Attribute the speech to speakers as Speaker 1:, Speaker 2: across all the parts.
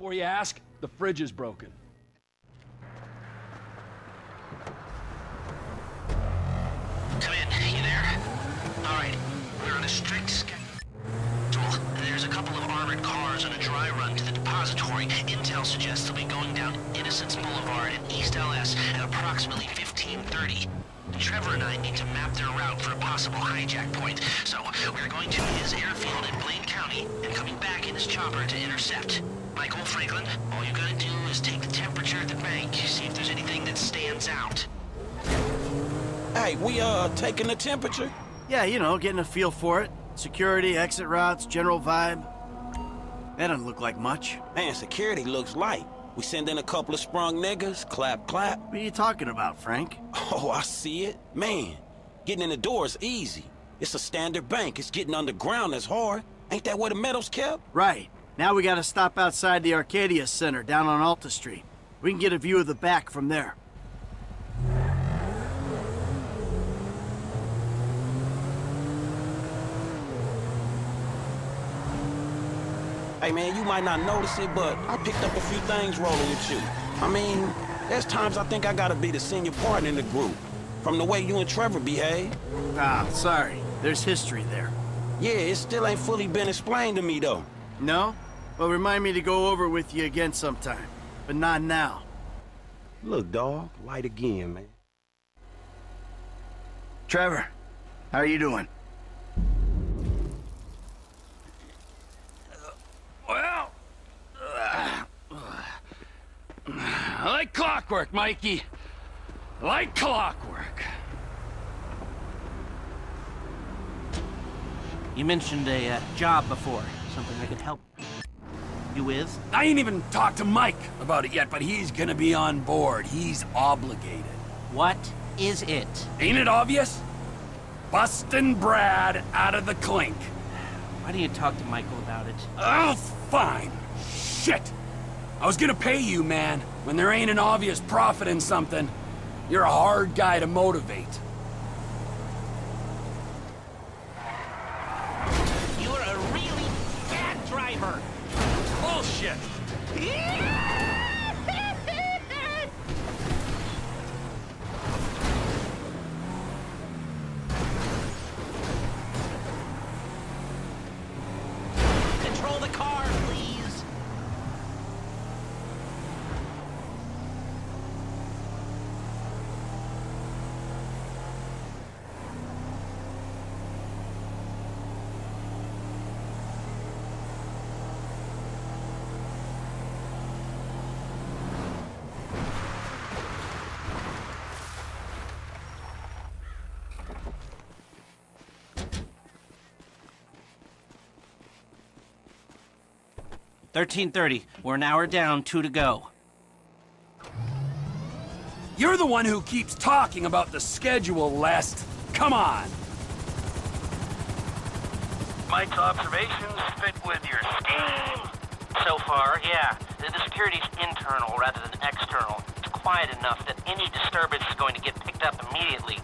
Speaker 1: before you ask, the fridge is broken.
Speaker 2: Come in, you there? All right, we're on a strict schedule. There's a couple of armored cars on a dry run to the depository. Intel suggests they'll be going down Innocence Boulevard in East LS at approximately 15:30. Trevor and I need to map their route for a possible hijack point, so we're going to his airfield in Blaine County and coming back in his chopper to intercept. Michael Franklin, all you gotta do is take the temperature at the bank, see if there's anything that stands out.
Speaker 3: Hey, we taking the temperature?
Speaker 4: Yeah, you know, getting a feel for it. Security, exit routes, general vibe. That doesn't look like much.
Speaker 3: Man, security looks light. We send in a couple of sprung niggas, clap, clap.
Speaker 4: What are you talking about, Frank?
Speaker 3: Oh, I see it. Man, getting in the door is easy. It's a standard bank. It's getting underground that's hard. Ain't that where the metal's kept?
Speaker 4: Right. Now we gotta stop outside the Arcadia Center down on Alta Street. We can get a view of the back from there.
Speaker 3: Hey man, you might not notice it, but I picked up a few things rolling with you. I mean, there's times I think I gotta be the senior partner in the group. From the way you and Trevor behave.
Speaker 4: Ah, sorry. There's history there.
Speaker 3: Yeah, it still ain't fully been explained to me though.
Speaker 4: No? Well, remind me to go over with you again sometime. But not now.
Speaker 3: Look, dawg, light again, man.
Speaker 4: Trevor, how are you doing?
Speaker 1: Well, like clockwork, Mikey. Like clockwork.
Speaker 5: You mentioned a job before. Something I could help you with?
Speaker 1: I ain't even talked to Mike about it yet, but he's gonna be on board. He's obligated.
Speaker 5: What is it?
Speaker 1: Ain't it obvious? Bustin' Brad out of the clink.
Speaker 5: Why don't you talk to Michael about it?
Speaker 1: Oh, fine. Shit. I was gonna pay you, man. When there ain't an obvious profit in something, you're a hard guy to motivate.
Speaker 5: You're a really bad driver.
Speaker 1: Bullshit.
Speaker 5: Control the car, please. $13:30. We're an hour down, 2 to go.
Speaker 1: You're the one who keeps talking about the schedule, Lest. Come on.
Speaker 6: Mike's observations fit with your scheme? So far, yeah. The security's internal rather than external. It's quiet enough that any disturbance is going to get picked up immediately.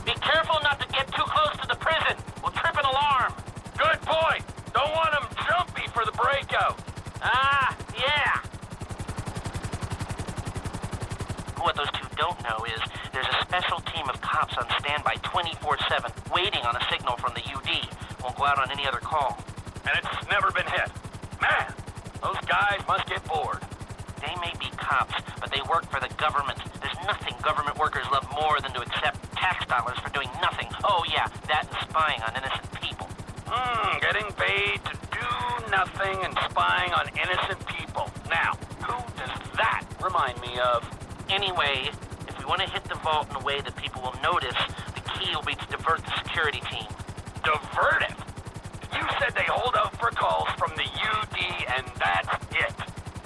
Speaker 6: Be careful not to get too close to the prison. We'll trip an alarm.
Speaker 7: Good point. Don't want them jumpy for the breakout.
Speaker 6: Ah, yeah. What those two don't know is there's a special team of cops on standby 24/7, waiting on a signal from the UD. Won't go out on any other call.
Speaker 7: And it's never been hit. Man, those guys must get bored.
Speaker 6: They may be cops, but they work for the government. There's nothing government workers love more than to accept tax dollars for doing nothing. Oh yeah, that and spying on innocent people.
Speaker 7: Getting paid to do nothing and spying on innocent people. Now, who does that remind me of?
Speaker 6: Anyway, if we want to hit the vault in a way that people will notice, the key will be to divert the security team.
Speaker 7: Divert it? You said they hold out for calls from the UD and that's it.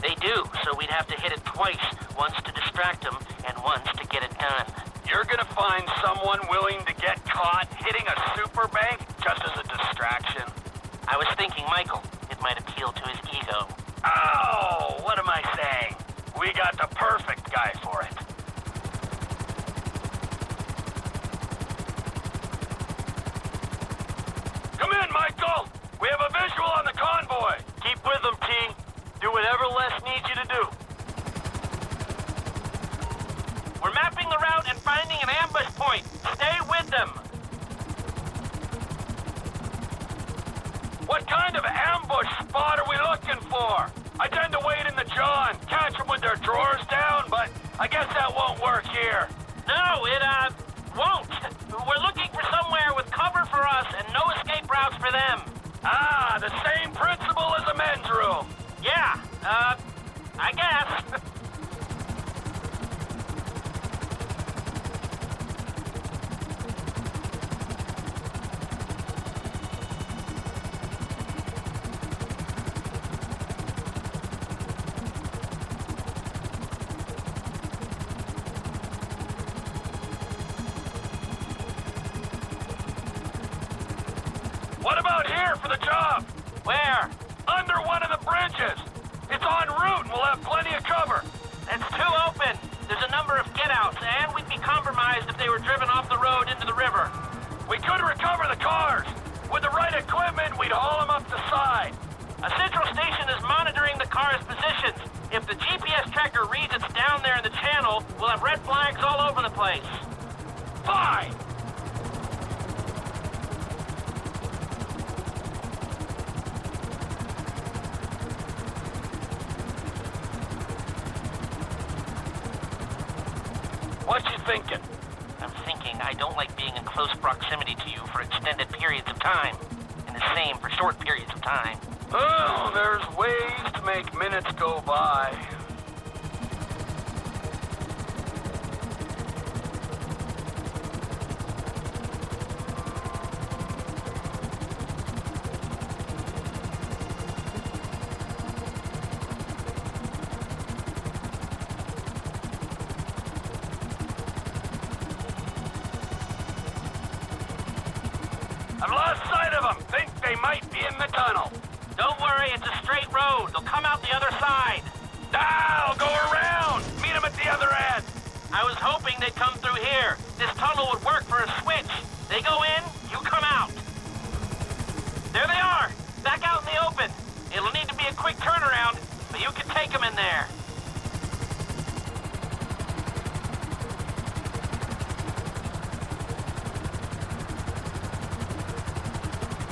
Speaker 6: They do, so we'd have to hit it twice, once to distract them and once to get it done.
Speaker 7: You're gonna find someone willing to get caught hitting a super bank just as a distraction?
Speaker 6: I was thinking Michael. It might appeal to his ego.
Speaker 7: Oh, what am I saying? We got the perfect guy for it. Come in, Michael! We have a visual on the convoy!
Speaker 8: Keep with them, T. Do whatever
Speaker 6: need you to do. We're mapping the route and finding an ambush point. Stay with them.
Speaker 7: What kind of ambush spot are we looking for? I tend to wait in the jaw and catch them with their drawers down, but I guess that won't work here.
Speaker 6: No, it, won't. We're looking for somewhere with cover for us and no escape routes for them.
Speaker 7: Ah, the same principle as a men's room.
Speaker 6: Yeah, I guess.
Speaker 7: What about here for the job?
Speaker 6: Where?
Speaker 7: Under one of the bridges. It's en route and we'll have plenty of cover.
Speaker 6: It's too open. There's a number of get-outs, and we'd be compromised if they were driven off the road into the river.
Speaker 7: We could recover the cars. With the right equipment, we'd haul them up the side.
Speaker 6: A central station is monitoring the car's positions. If the GPS tracker reads it's down there in the channel, we'll have red flags all over the place.
Speaker 7: Fine. What you thinking?
Speaker 6: I'm thinking I don't like being in close proximity to you for extended periods of time. And the same for short periods of time.
Speaker 7: Oh, there's ways to make minutes go by. I've lost sight of them. Think they might be in the tunnel.
Speaker 6: Don't worry, it's a straight road. They'll come out the other side.
Speaker 7: I'll go around. Meet them at the other end.
Speaker 6: I was hoping they'd come through here. This tunnel would work for a switch. They go in, you come out. There they are, back out in the open. It'll need to be a quick turnaround, but you can take them in there.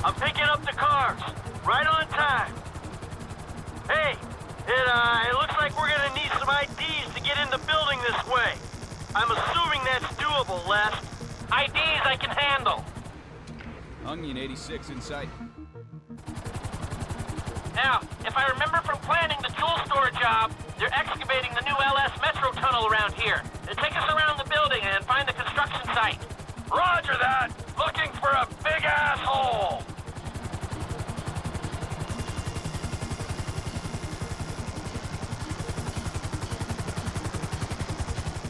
Speaker 7: I'm picking up the cars. Right on time. Hey, it looks like we're gonna need some IDs to get in the building this way. I'm assuming that's doable, Les.
Speaker 6: IDs I can handle.
Speaker 8: Onion 86 in sight.
Speaker 6: Now, if I remember from planning the jewel store job, they're excavating the new LS Metro tunnel around here. Take us around the building and find the construction site.
Speaker 7: Roger that. Looking for a big asshole.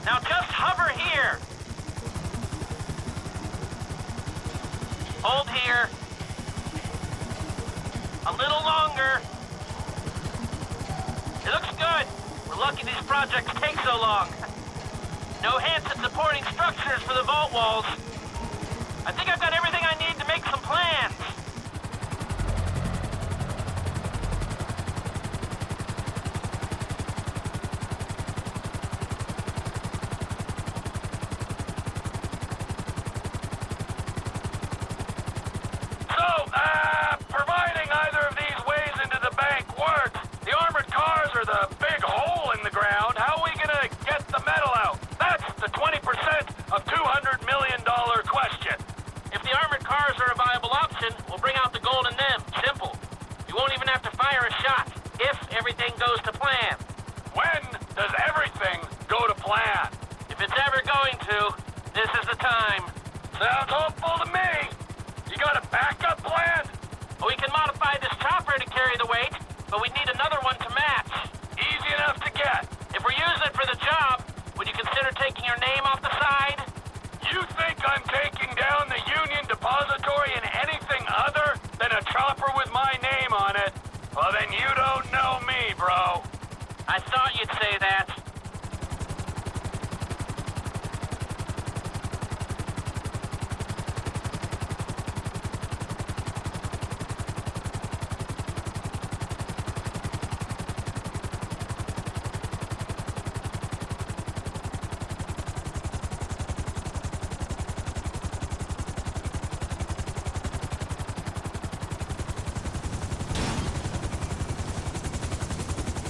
Speaker 6: Now just hover here. Hold here. A little longer. It looks good. We're lucky these projects take so long. No hints at supporting structures for the vault walls. I think I've got everything I need to make some plans.
Speaker 7: Providing either of these ways into the bank works, the armored cars are the big hole in the ground. How are we gonna get the metal out? That's the 20% of $200 million question.
Speaker 6: If the armored cars are a viable option, we'll bring out the gold in them. Simple. You won't even have to fire a shot, if everything goes to plan.
Speaker 7: When does everything go to plan?
Speaker 6: If it's ever going to, this is the time.
Speaker 7: Sounds hopeful to me. You got a backup plan?
Speaker 6: We can modify this chopper to carry the weight, but we need another one to match.
Speaker 7: Easy enough to get.
Speaker 6: If we're using it for the job, would you consider taking your name off the side?
Speaker 7: You think I'm taking down the Union Depository in anything other than a chopper with my name on it? Well, then you don't know me, bro.
Speaker 6: I thought you'd say that.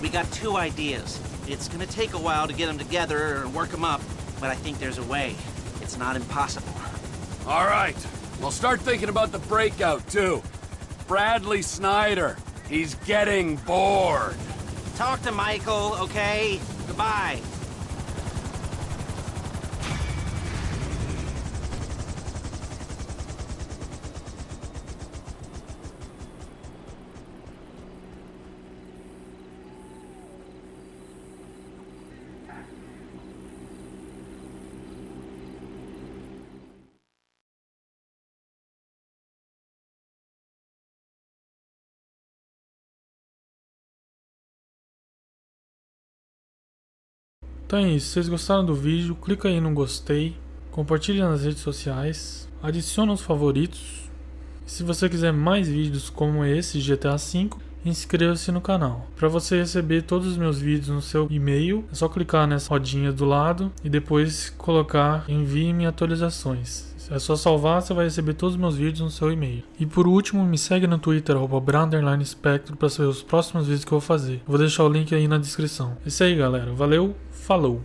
Speaker 5: We got two ideas. It's gonna take a while to get them together or work them up, but I think there's a way. It's not impossible.
Speaker 1: All right. Well, start thinking about the breakout, too. Bradley Snyder. He's getting bored.
Speaker 5: Talk to Michael, okay? Goodbye.
Speaker 9: Então é isso, se vocês gostaram do vídeo, clica aí no gostei, compartilha nas redes sociais, adiciona os favoritos. E se você quiser mais vídeos como esse GTA V, inscreva-se no canal. Para você receber todos os meus vídeos no seu e-mail, é só clicar nessa rodinha do lado e depois colocar envie-me atualizações. É só salvar, você vai receber todos os meus vídeos no seu e-mail. E por último, me segue no Twitter, @Bra_Spectro, para saber os próximos vídeos que eu vou fazer. Vou deixar o link aí na descrição. É isso aí, galera. Valeu, falou!